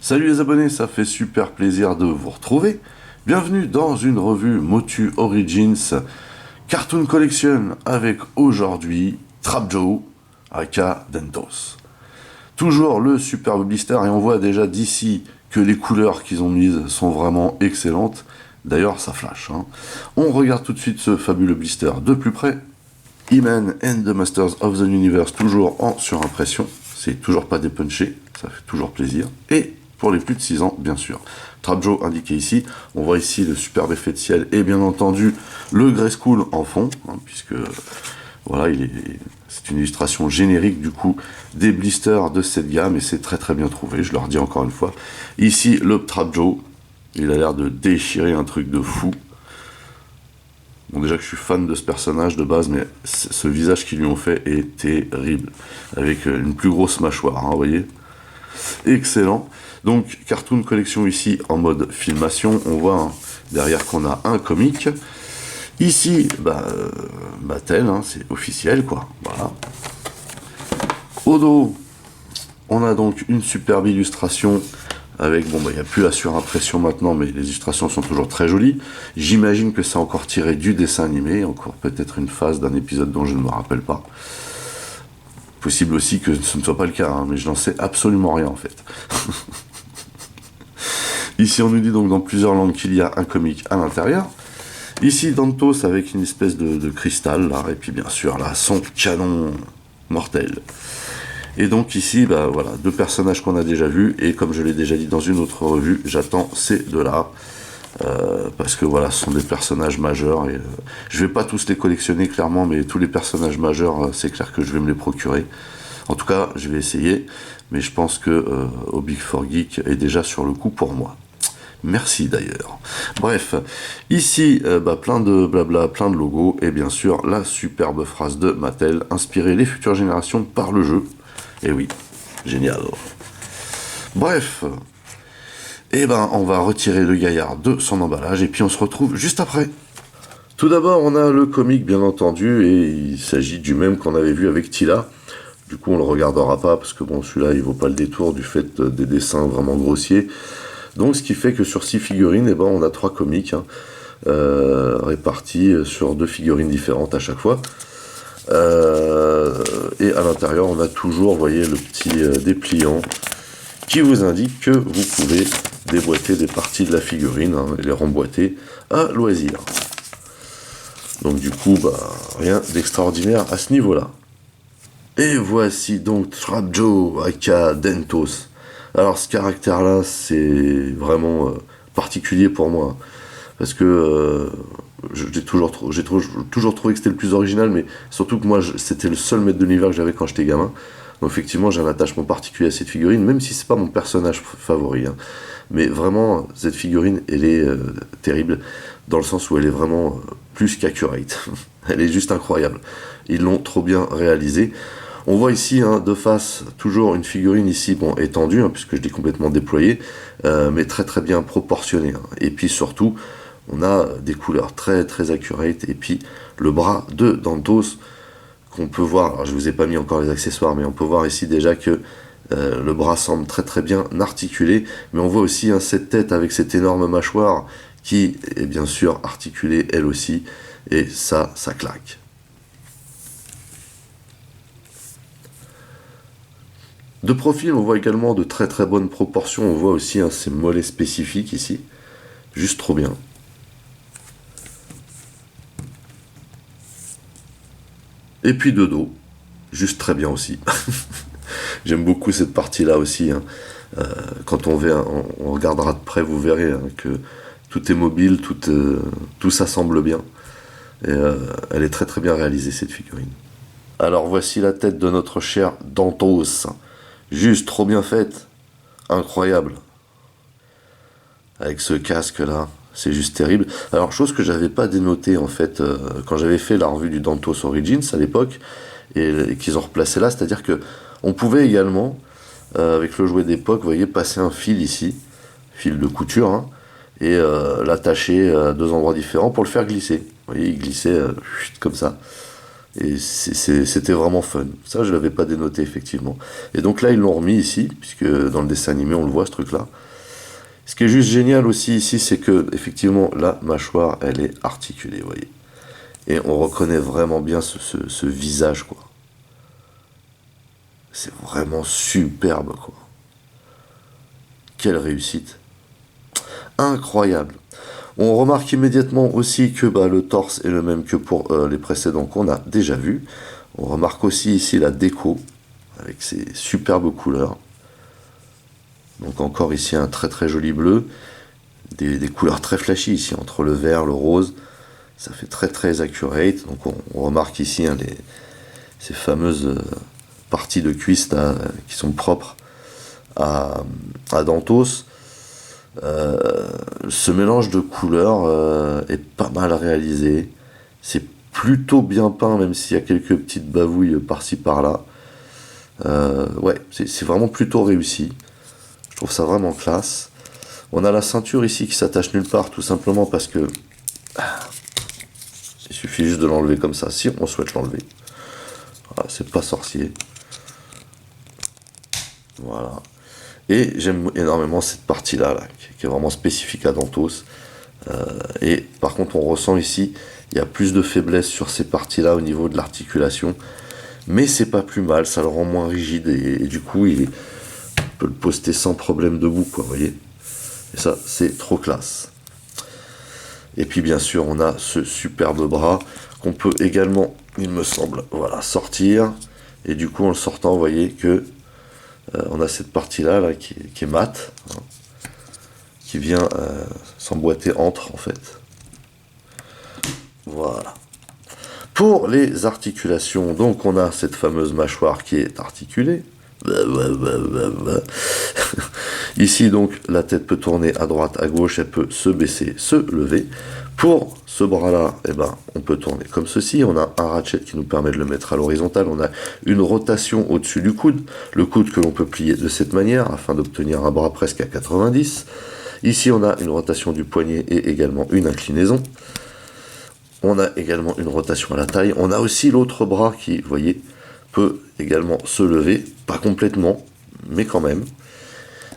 Salut les abonnés, ça fait super plaisir de vous retrouver. Bienvenue dans une revue Motu Origins Cartoon Collection avec aujourd'hui Trap Joe, aka Dentos. Toujours le superbe blister et on voit déjà d'ici que les couleurs qu'ils ont mises sont vraiment excellentes. D'ailleurs ça flash. On regarde tout de suite ce fabuleux blister de plus près. He-Man and the Masters of the Universe, toujours en surimpression. C'est toujours pas dépunché, ça fait toujours plaisir. Et pour les plus de 6 ans, bien sûr. Trap Joe indiqué ici. On voit ici le superbe effet de ciel et bien entendu le Grayskull en fond, puisque voilà, c'est une illustration générique du coup des blisters de cette gamme et c'est très très bien trouvé, je leur dis encore une fois. Ici le Trap Joe, il a l'air de déchirer un truc de fou. Bon, déjà que je suis fan de ce personnage de base, mais ce visage qu'ils lui ont fait est terrible. Avec une plus grosse mâchoire, vous voyez. Excellent. Donc, Cartoon Collection ici en mode filmation. On voit derrière qu'on a un comic. Ici, Mattel, c'est officiel, quoi. Voilà. Au dos, on a donc une superbe illustration avec, il n'y a plus la surimpression maintenant, mais les illustrations sont toujours très jolies. J'imagine que c'est encore tiré du dessin animé, encore peut-être une phase d'un épisode dont je ne me rappelle pas. Possible aussi que ce ne soit pas le cas, mais je n'en sais absolument rien en fait. Ici on nous dit donc dans plusieurs langues qu'il y a un comic à l'intérieur. Ici Dentos avec une espèce de cristal, là, et puis bien sûr là, son canon mortel. Et donc ici, voilà, deux personnages qu'on a déjà vus, et comme je l'ai déjà dit dans une autre revue, j'attends ces deux-là, parce que voilà, ce sont des personnages majeurs, et je vais pas tous les collectionner clairement, mais tous les personnages majeurs, c'est clair que je vais me les procurer. En tout cas, je vais essayer, mais je pense que Big 4 Geek est déjà sur le coup pour moi. Merci d'ailleurs. Bref, ici, plein de blabla, plein de logos, et bien sûr, la superbe phrase de Mattel, inspirer les futures générations par le jeu. Et oui, génial. Bref, on va retirer le gaillard de son emballage et puis on se retrouve juste après. Tout d'abord, on a le comic bien entendu et il s'agit du même qu'on avait vu avec Tila. Du coup, on le regardera pas parce que bon, celui-là, il vaut pas le détour du fait des dessins vraiment grossiers. Donc, ce qui fait que sur 6 figurines, on a 3 comics répartis sur 2 figurines différentes à chaque fois. Et à l'intérieur on a toujours, vous voyez, le petit dépliant qui vous indique que vous pouvez déboîter des parties de la figurine et les remboîter à loisir. Donc du coup, rien d'extraordinaire à ce niveau-là. Et voici donc Trap Joe aka Dentos. Alors ce caractère-là, c'est vraiment particulier pour moi. Parce que j'ai toujours trouvé que c'était le plus original, mais surtout que moi, c'était le seul maître de l'univers que j'avais quand j'étais gamin. Donc effectivement, j'ai un attachement particulier à cette figurine, même si c'est pas mon personnage favori. Mais vraiment, cette figurine, elle est terrible, dans le sens où elle est vraiment plus qu'accurate. Elle est juste incroyable. Ils l'ont trop bien réalisé. On voit ici, de face, toujours une figurine ici, étendue, puisque je l'ai complètement déployée, mais très très bien proportionnée. Et puis surtout, on a des couleurs très très accurate, et puis le bras de Dentos, qu'on peut voir, alors je vous ai pas mis encore les accessoires, mais on peut voir ici déjà que le bras semble très très bien articulé, mais on voit aussi cette tête avec cette énorme mâchoire, qui est bien sûr articulée elle aussi, et ça claque. De profil, on voit également de très très bonnes proportions, on voit aussi ces mollets spécifiques ici, juste trop bien. Et puis de dos, juste très bien aussi. J'aime beaucoup cette partie-là aussi. Quand on regardera de près, vous verrez que tout est mobile, tout s'assemble bien. Et elle est très très bien réalisée, cette figurine. Alors voici la tête de notre cher Dentos. Juste trop bien faite. Incroyable. Avec ce casque-là. C'est juste terrible. Alors, chose que j'avais pas dénotée, en fait, quand j'avais fait la revue du Dentos Origins à l'époque, et qu'ils ont replacé là, c'est-à-dire que on pouvait également, avec le jouet d'époque, vous voyez, passer un fil ici, fil de couture, et l'attacher à 2 endroits différents pour le faire glisser. Vous voyez, il glissait comme ça. Et c'était vraiment fun. Ça, je l'avais pas dénoté, effectivement. Et donc là, ils l'ont remis ici, puisque dans le dessin animé, on le voit, ce truc-là. Ce qui est juste génial aussi ici, c'est que, effectivement, la mâchoire, elle est articulée, vous voyez. Et on reconnaît vraiment bien ce visage, quoi. C'est vraiment superbe, quoi. Quelle réussite. Incroyable. On remarque immédiatement aussi que le torse est le même que pour les précédents qu'on a déjà vus. On remarque aussi ici la déco, avec ses superbes couleurs. Donc encore ici un très très joli bleu. Des couleurs très flashy ici, entre le vert, le rose. Ça fait très très accurate. Donc on remarque ici ces fameuses parties de cuisse là, qui sont propres à Dantos. Ce mélange de couleurs est pas mal réalisé. C'est plutôt bien peint, même s'il y a quelques petites bavouilles par-ci par-là. Ouais, c'est vraiment plutôt réussi. Je trouve ça vraiment classe. On a la ceinture ici qui s'attache nulle part, tout simplement parce que il suffit juste de l'enlever comme ça, si on souhaite l'enlever. Voilà, c'est pas sorcier. Voilà. Et j'aime énormément cette partie-là, qui est vraiment spécifique à Dantos. Et par contre, on ressent ici, il y a plus de faiblesse sur ces parties-là au niveau de l'articulation. Mais c'est pas plus mal, ça le rend moins rigide. Et du coup, on peut le poster sans problème debout, quoi, vous voyez. Et ça, c'est trop classe. Et puis, bien sûr, on a ce superbe bras qu'on peut également, il me semble, voilà, sortir. Et du coup, en le sortant, vous voyez que on a cette partie-là là, qui est mate, hein, qui vient s'emboîter entre, en fait. Voilà. Pour les articulations, donc on a cette fameuse mâchoire qui est articulée. Ici donc la tête peut tourner à droite, à gauche, elle peut se baisser, se lever. Pour ce bras-là, on peut tourner comme ceci. On a un ratchet qui nous permet de le mettre à l'horizontale. On a une rotation au-dessus du coude. Le coude que l'on peut plier de cette manière afin d'obtenir un bras presque à 90. Ici, on a une rotation du poignet et également une inclinaison. On a également une rotation à la taille. On a aussi l'autre bras qui, vous voyez, peut également se lever. Pas complètement, mais quand même.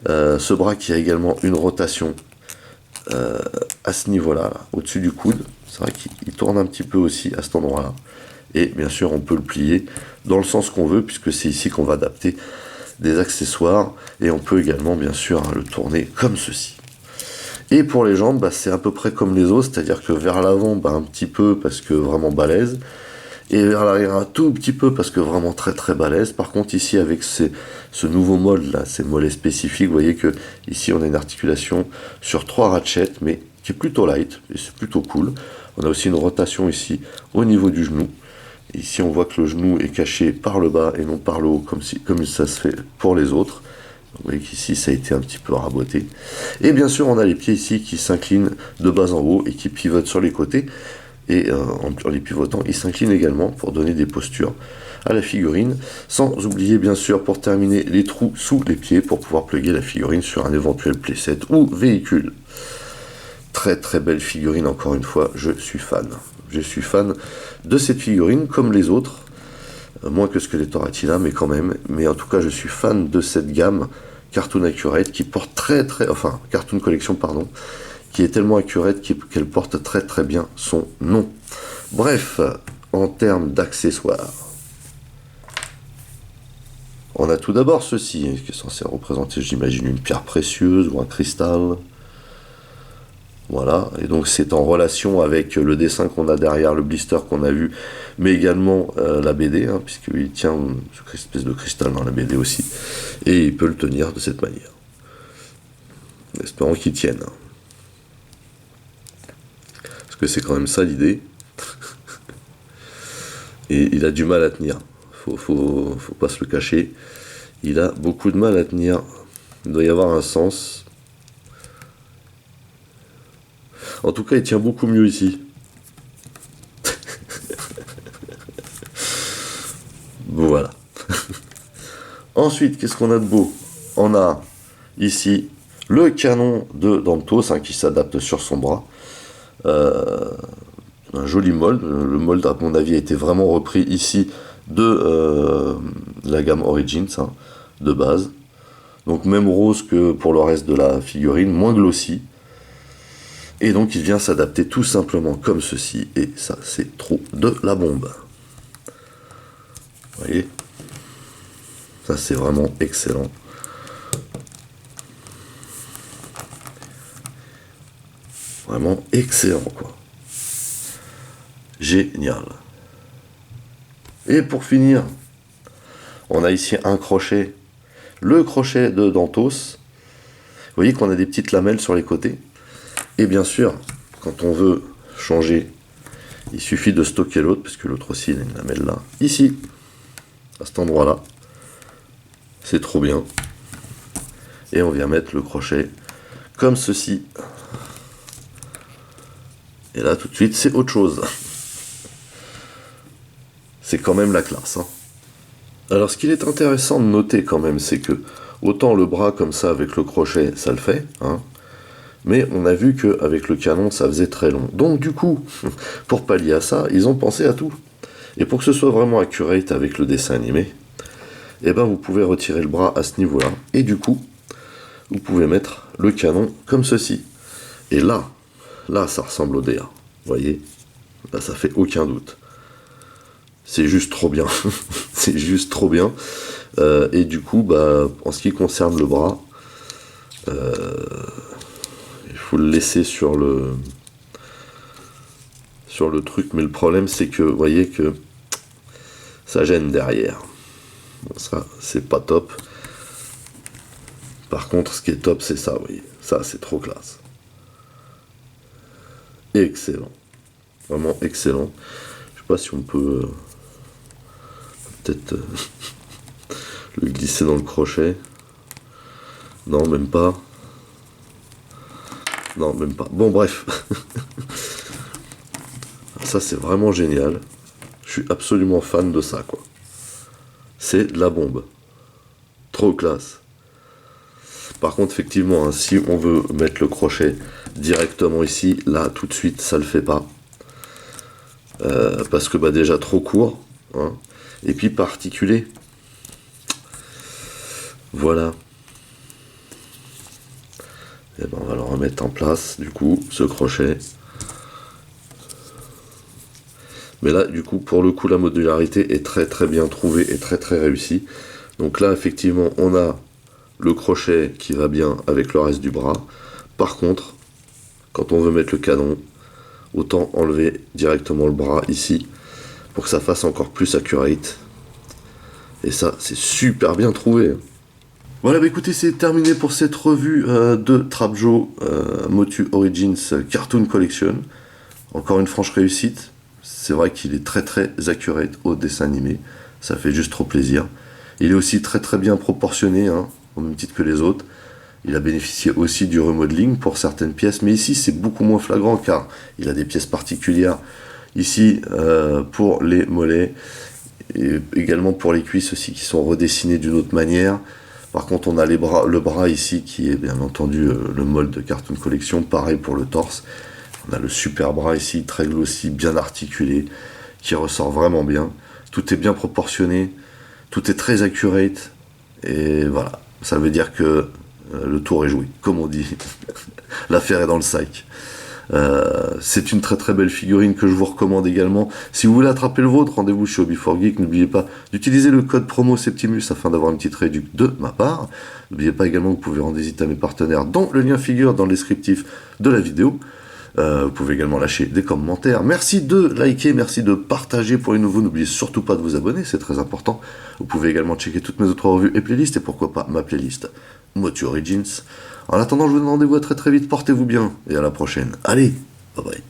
Ce bras qui a également une rotation à ce niveau-là, là, au-dessus du coude. C'est vrai qu'il tourne un petit peu aussi à cet endroit-là. Et bien sûr, on peut le plier dans le sens qu'on veut, puisque c'est ici qu'on va adapter des accessoires. Et on peut également, bien sûr, le tourner comme ceci. Et pour les jambes, c'est à peu près comme les os, c'est-à-dire que vers l'avant, un petit peu, parce que vraiment balèze. Et vers l'arrière, un tout petit peu, parce que vraiment très très balèze. Par contre, ici, avec ce nouveau molle là, ces mollets spécifiques, vous voyez que ici, on a une articulation sur 3 ratchets, mais qui est plutôt light, et c'est plutôt cool. On a aussi une rotation ici, au niveau du genou. Et ici, on voit que le genou est caché par le bas et non par le haut, comme ça se fait pour les autres. Vous voyez qu'ici, ça a été un petit peu raboté. Et bien sûr, on a les pieds ici qui s'inclinent de bas en haut et qui pivotent sur les côtés. Et en les pivotant, ils s'inclinent également pour donner des postures à la figurine. Sans oublier, bien sûr, pour terminer, les trous sous les pieds pour pouvoir plugger la figurine sur un éventuel playset ou véhicule. Très très belle figurine, encore une fois, je suis fan. Je suis fan de cette figurine, comme les autres. Moins que Skeletor Attila, mais quand même. Mais en tout cas, je suis fan de cette gamme Cartoon Accurate qui porte très très... Enfin, Cartoon Collection, pardon. Qui est tellement accurate qu'elle porte très très bien son nom. Bref, en termes d'accessoires. On a tout d'abord ceci, qui est censé représenter, j'imagine, une pierre précieuse ou un cristal. Voilà, et donc c'est en relation avec le dessin qu'on a derrière, le blister qu'on a vu, mais également la BD, puisqu'il tient cette espèce de cristal dans la BD aussi, et il peut le tenir de cette manière. Espérons qu'il tienne. Parce que c'est quand même ça l'idée. Et il a du mal à tenir. Faut pas se le cacher. Il a beaucoup de mal à tenir. Il doit y avoir un sens. En tout cas, il tient beaucoup mieux ici. Voilà. Ensuite, qu'est-ce qu'on a de beau? On a ici le canon de Dantos qui s'adapte sur son bras. un joli mold. Le mold, à mon avis, a été vraiment repris ici de la gamme Origins, hein, de base. Donc même rose que pour le reste de la figurine, moins glossy. Et donc il vient s'adapter tout simplement comme ceci. Et ça, c'est trop de la bombe. Vous voyez? Ça, c'est vraiment excellent. Vraiment excellent, quoi. Génial. Et pour finir, on a ici un crochet. Le crochet de Dantos. Vous voyez qu'on a des petites lamelles sur les côtés. Et bien sûr, quand on veut changer, il suffit de stocker l'autre, parce que l'autre aussi, il a une lamelle là. Ici, à cet endroit-là. C'est trop bien. Et on vient mettre le crochet comme ceci. Et là, tout de suite, c'est autre chose. C'est quand même la classe, hein. Alors, ce qu'il est intéressant de noter quand même, c'est que autant le bras comme ça avec le crochet, ça le fait, hein, mais on a vu qu'avec le canon, ça faisait très long. Donc, du coup, pour pallier à ça, ils ont pensé à tout. Et pour que ce soit vraiment accurate avec le dessin animé, eh ben, vous pouvez retirer le bras à ce niveau-là. Et du coup, vous pouvez mettre le canon comme ceci. Et là, ça ressemble au DA. Vous voyez? Là, ça fait aucun doute. C'est juste trop bien. C'est juste trop bien. Et du coup, bah, en ce qui concerne le bras, il faut le laisser sur le truc. Mais le problème, c'est que, vous voyez que ça gêne derrière. Bon, ça, c'est pas top. Par contre, ce qui est top, c'est ça, vous voyez. Ça, c'est trop classe. Excellent. Vraiment excellent. Je sais pas si on peut peut-être le glisser dans le crochet. Non, même pas. Non, même pas. Bon, bref. Ça, c'est vraiment génial. Je suis absolument fan de ça, quoi. C'est de la bombe. Trop classe. Par contre, effectivement, hein, si on veut mettre le crochet directement ici, là, tout de suite, ça le fait pas. Parce que, bah, déjà, trop court. Hein, et puis, pas articulé. Voilà. Et ben, on va le remettre en place, du coup, ce crochet. Mais là, du coup, pour le coup, la modularité est très très bien trouvée et très très réussie. Donc là, effectivement, on a le crochet qui va bien avec le reste du bras. Par contre, quand on veut mettre le canon, autant enlever directement le bras ici pour que ça fasse encore plus accurate. Et ça, c'est super bien trouvé. Voilà, bah écoutez, c'est terminé pour cette revue de Trapjaw Motu Origins Cartoon Collection. Encore une franche réussite. C'est vrai qu'il est très très accurate au dessin animé. Ça fait juste trop plaisir. Il est aussi très très bien proportionné, hein, au même titre que les autres. Il a bénéficié aussi du remodeling pour certaines pièces, mais ici c'est beaucoup moins flagrant car il a des pièces particulières ici pour les mollets et également pour les cuisses aussi qui sont redessinées d'une autre manière. Par contre on a le bras ici qui est bien entendu le mold de Cartoon Collection, pareil pour le torse. On a le super bras ici, très glossy, bien articulé, qui ressort vraiment bien. Tout est bien proportionné, tout est très accurate et voilà, ça veut dire que le tour est joué, comme on dit. L'affaire est dans le sac. C'est une très très belle figurine que je vous recommande également. Si vous voulez attraper le vôtre, rendez-vous chez Hobby4Geek. N'oubliez pas d'utiliser le code promo Septimus afin d'avoir une petite réduction de ma part. N'oubliez pas également que vous pouvez rendre visite à mes partenaires dont le lien figure dans le descriptif de la vidéo. Vous pouvez également lâcher des commentaires. Merci de liker, merci de partager pour les nouveaux. N'oubliez surtout pas de vous abonner, c'est très important. Vous pouvez également checker toutes mes autres revues et playlists, et pourquoi pas ma playlist Motu Origins. En attendant, je vous donne rendez-vous à très très vite. Portez-vous bien et à la prochaine. Allez, bye bye.